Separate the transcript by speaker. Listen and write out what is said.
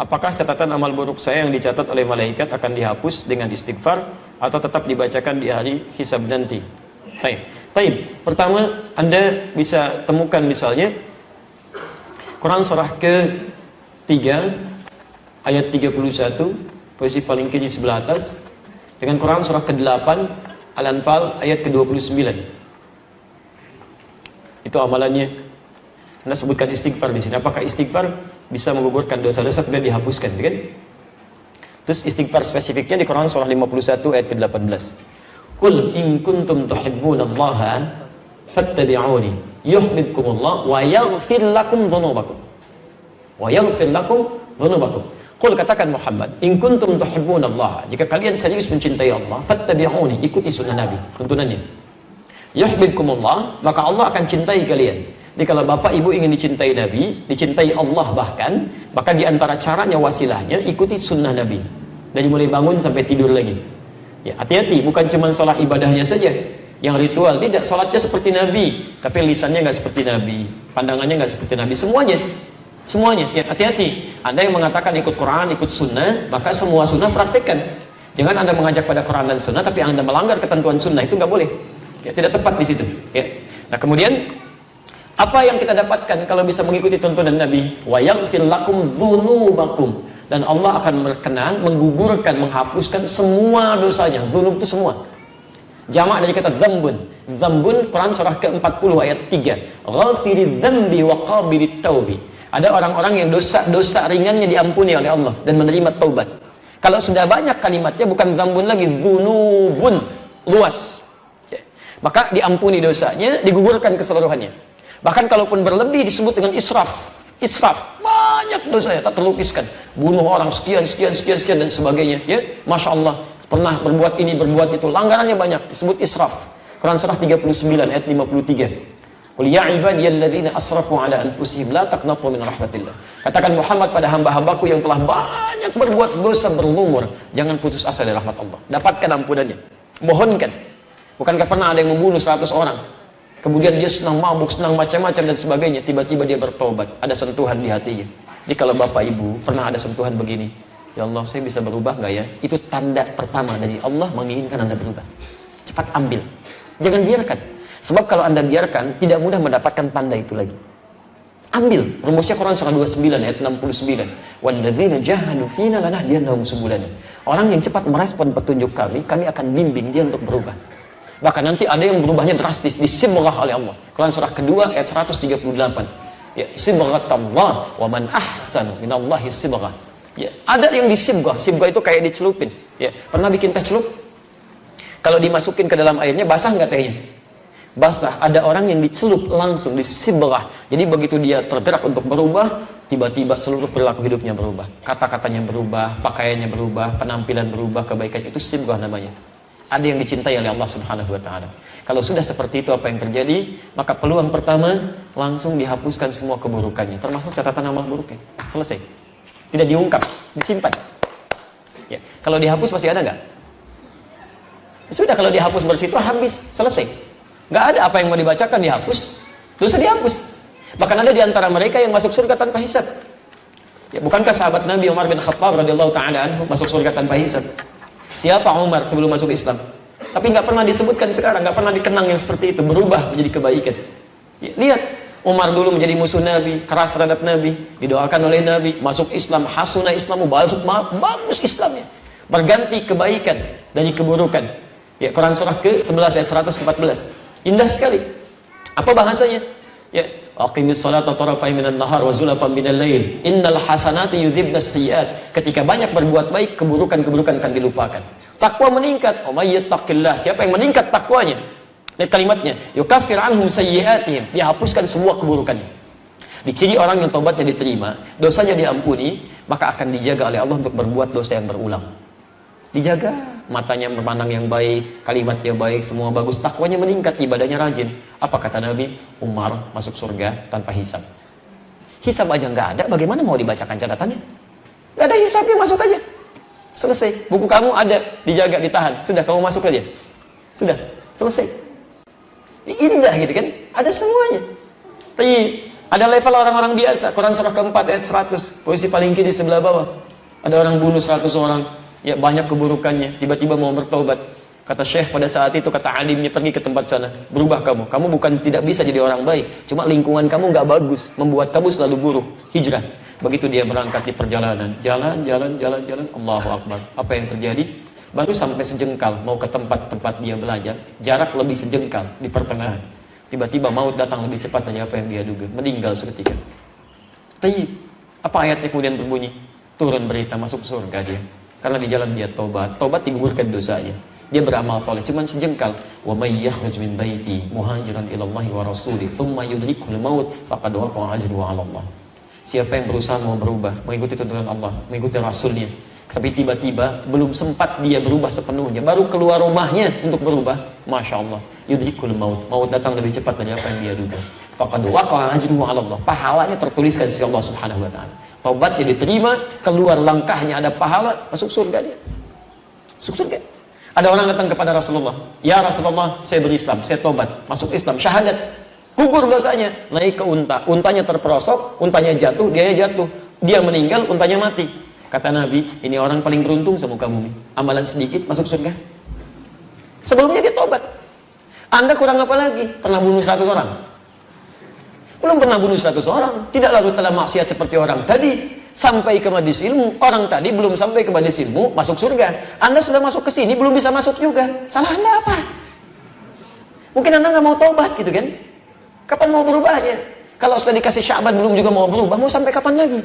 Speaker 1: apakah catatan amal buruk saya yang dicatat oleh malaikat akan dihapus dengan istighfar atau tetap dibacakan di hari hisab nanti? Baik. Pertama, Anda bisa temukan misalnya Quran surah ke-3 ayat 31, posisi paling kiri sebelah atas, dengan Quran surah ke-8 Al-Anfal ayat ke-29. Itu amalannya. Anda sebutkan istighfar di sini. Apakah istighfar bisa menggugurkan dosa-dosa kemudian dihapuskan, kan? Terus istighfar spesifiknya di Quran surah 51 ayat ke-18. Qul in kuntum tuhibbunallaha fattabi'uni yuhibbukumullah wa yaghfir lakum dhunubakum. Wa yaghfir lakum dhunubakum. Qul, katakan Muhammad, in kuntum tuhibbunallaha, jika kalian serius mencintai Allah, fattabi'uni, ikuti sunnah Nabi, tuntunannya. Yuhibbukumullah, maka Allah akan cintai kalian. Jadi kalau bapak ibu ingin dicintai Nabi, dicintai Allah bahkan, maka diantara caranya, wasilahnya, ikuti sunnah Nabi. Dari mulai bangun sampai tidur lagi. Ya, hati-hati, bukan cuma sholat ibadahnya saja yang ritual, tidak. Sholatnya seperti Nabi, tapi lisannya nggak seperti Nabi, pandangannya nggak seperti Nabi, semuanya. Ya, hati-hati. Anda yang mengatakan ikut Quran, ikut sunnah, maka semua sunnah praktekkan. Jangan Anda mengajak pada Quran dan sunnah, tapi Anda melanggar ketentuan sunnah, itu nggak boleh. Ya, tidak tepat di situ. Ya. Nah, kemudian apa yang kita dapatkan kalau bisa mengikuti tuntunan Nabi? Wa yaghfir lakum dzunubakum, dan Allah akan berkenan menggugurkan, menghapuskan semua dosanya. Dzunub itu semua. Jamak dari kata dzambun. Dzambun Quran surah ke-40 ayat 3. Ghafiridz dzambi wa qabilit taubi. Ada orang-orang yang dosa-dosa ringannya diampuni oleh Allah dan menerima taubat. Kalau sudah banyak kalimatnya bukan dzambun lagi, dzunubun, luas. Maka diampuni dosanya, digugurkan keseluruhannya. Bahkan kalaupun berlebih disebut dengan israf. Banyak dosanya tak terlukiskan. Bunuh orang sekian dan sebagainya. Ya, Masya Allah. Pernah berbuat ini, berbuat itu. Langgarannya banyak. Disebut israf. Quran surah 39 ayat 53. Qul ya ibadiyalladzina asrafu ala anfusihim la taqnatu min rahmatillah. Katakan Muhammad pada hamba-hambaku yang telah banyak berbuat dosa berlumur, jangan putus asa dari rahmat Allah. Dapatkan ampunannya. Mohonkan. Bukankah pernah ada yang membunuh 100 orang? Kemudian dia senang mabuk, senang macam-macam dan sebagainya. Tiba-tiba dia bertobat. Ada sentuhan di hatinya. Jadi kalau bapak ibu pernah ada sentuhan begini, ya Allah, saya bisa berubah nggak ya? Itu tanda pertama dari Allah menginginkan Anda berubah. Cepat ambil. Jangan biarkan. Sebab kalau Anda biarkan, tidak mudah mendapatkan tanda itu lagi. Ambil. Rumusnya Quran surah 29 ayat 69. Walladzina jahadu fina lanahdiyannahum subulana. Orang yang cepat merespon petunjuk kami akan bimbing dia untuk berubah. Bahkan nanti ada yang berubahnya drastis, disibghah oleh Allah. Quran surah kedua ayat 138. Ya, sibghatallah wa man ahsanu minallahi sibghah. Ya, ada yang disibghah. Sibghah itu kayak dicelupin. Ya, pernah bikin teh celup? Kalau dimasukin ke dalam airnya basah nggak tehnya? Basah. Ada orang yang dicelup langsung, disibghah. Jadi begitu dia tergerak untuk berubah, tiba-tiba seluruh perilaku hidupnya berubah. Kata-katanya berubah, pakaiannya berubah, penampilan berubah, kebaikan, itu sibghah namanya. Ada yang dicintai oleh Allah Subhanahu wa Ta'ala. Kalau sudah seperti itu, apa yang terjadi? Maka peluang pertama, langsung dihapuskan semua keburukannya, termasuk catatan amal buruknya. Selesai. Tidak diungkap, disimpan. Ya. Kalau dihapus masih ada nggak? Sudah, kalau dihapus bersih itu habis, selesai. Nggak ada apa yang mau dibacakan, dihapus, dosa dihapus. Bahkan ada di antara mereka yang masuk surga tanpa hisab. Ya, bukankah sahabat Nabi Umar bin Khattab radhiyallahu ta'ala anhu masuk surga tanpa hisab? Siapa Umar sebelum masuk Islam? Tapi nggak pernah disebutkan sekarang, nggak pernah dikenang yang seperti itu, berubah menjadi kebaikan. Ya, lihat, Umar dulu menjadi musuh Nabi, keras terhadap Nabi, didoakan oleh Nabi, masuk Islam, hasuna Islamu, bagus Islamnya, berganti kebaikan dari keburukan. Ya, Quran surah ke-11 ayat 114. Indah sekali. Apa bahasanya? Ya, aqimis salata tarafai minan nahar wa zulafan minal lail. Innal hasanati yudhibnas sayyi'at. Ketika banyak berbuat baik, keburukan-keburukan akan dilupakan. Takwa meningkat. Oh may yattaqillah. Siapa yang meningkat takwanya? Lihat kalimatnya. Yukaffir anhum sayyi'atihim. Dia hapuskan semua keburukannya. Diciri orang yang tobatnya diterima, dosanya diampuni, maka akan dijaga oleh Allah untuk berbuat dosa yang berulang. Dijaga, matanya memandang yang baik, kalimatnya baik, semua bagus, takwanya meningkat, ibadahnya rajin. Apa kata Nabi? Umar masuk surga tanpa hisab. Hisab aja nggak ada, bagaimana mau dibacakan catatannya? Nggak ada hisabnya, masuk aja. Selesai. Buku kamu ada, dijaga, ditahan. Sudah, kamu masuk aja. Sudah, selesai. Indah gitu kan? Ada semuanya. Tapi Ada level orang-orang biasa. Quran surah keempat ayat 100, posisi paling kiri sebelah bawah. Ada orang bunuh 100 orang, ya banyak keburukannya, tiba-tiba mau bertobat. Kata Syekh pada saat itu, kata alimnya, pergi ke tempat sana, berubah kamu. Kamu bukan tidak bisa jadi orang baik, cuma lingkungan kamu nggak bagus, membuat kamu selalu buruk. Hijrah. Begitu dia berangkat di perjalanan, jalan, Allahu Akbar. Apa yang terjadi? Baru sampai sejengkal, mau ke tempat-tempat dia belajar, jarak lebih sejengkal di pertengahan. Tiba-tiba maut datang lebih cepat dari apa yang dia duga, meninggal seketika. Tayyib. Apa ayatnya kemudian berbunyi? Turun berita masuk surga dia. Karena di jalan dia tobat digugurkan dosanya. Dia beramal soleh, cuman sejengkal. Wa may yakhruj min baiti muhajiran ila Allah wa rasulih, thumma yudrikul maut faqad waqa'a ajruhu 'ala Allah. Siapa yang berusaha mau berubah, mengikuti tuntunan Allah, mengikuti Rasulnya, tapi tiba-tiba belum sempat dia berubah sepenuhnya, baru keluar rumahnya untuk berubah, masya Allah, yudrikul maut, maut datang lebih cepat dari apa yang dia duga. Faqad waqa'a ajruhu 'ala Allah. Pahalanya tertuliskan di sisi Allah Subhanahu wa taala. Taubatnya diterima, keluar langkahnya ada pahala, masuk surga dia. Masuk surga. Ada orang datang kepada Rasulullah, ya Rasulullah, saya berislam, saya tobat, masuk Islam, syahadat, gugur dosanya, naik ke unta, untanya terperosok, untanya jatuh, dia meninggal, untanya mati. Kata Nabi, ini orang paling beruntung semuka bumi, amalan sedikit masuk surga. Sebelumnya dia tobat. Anda kurang apa lagi? Pernah bunuh 100 orang? Belum pernah bunuh 100 orang, tidak lalu telah maksiat seperti orang tadi. Sampai ke majelis ilmu, orang tadi belum sampai ke majelis ilmu, masuk surga. Anda sudah masuk ke sini, belum bisa masuk juga. Salah Anda apa? Mungkin Anda nggak mau tobat gitu kan? Kapan mau berubahnya? Kalau sudah dikasih Sya'ban belum juga mau berubah, mau sampai kapan lagi?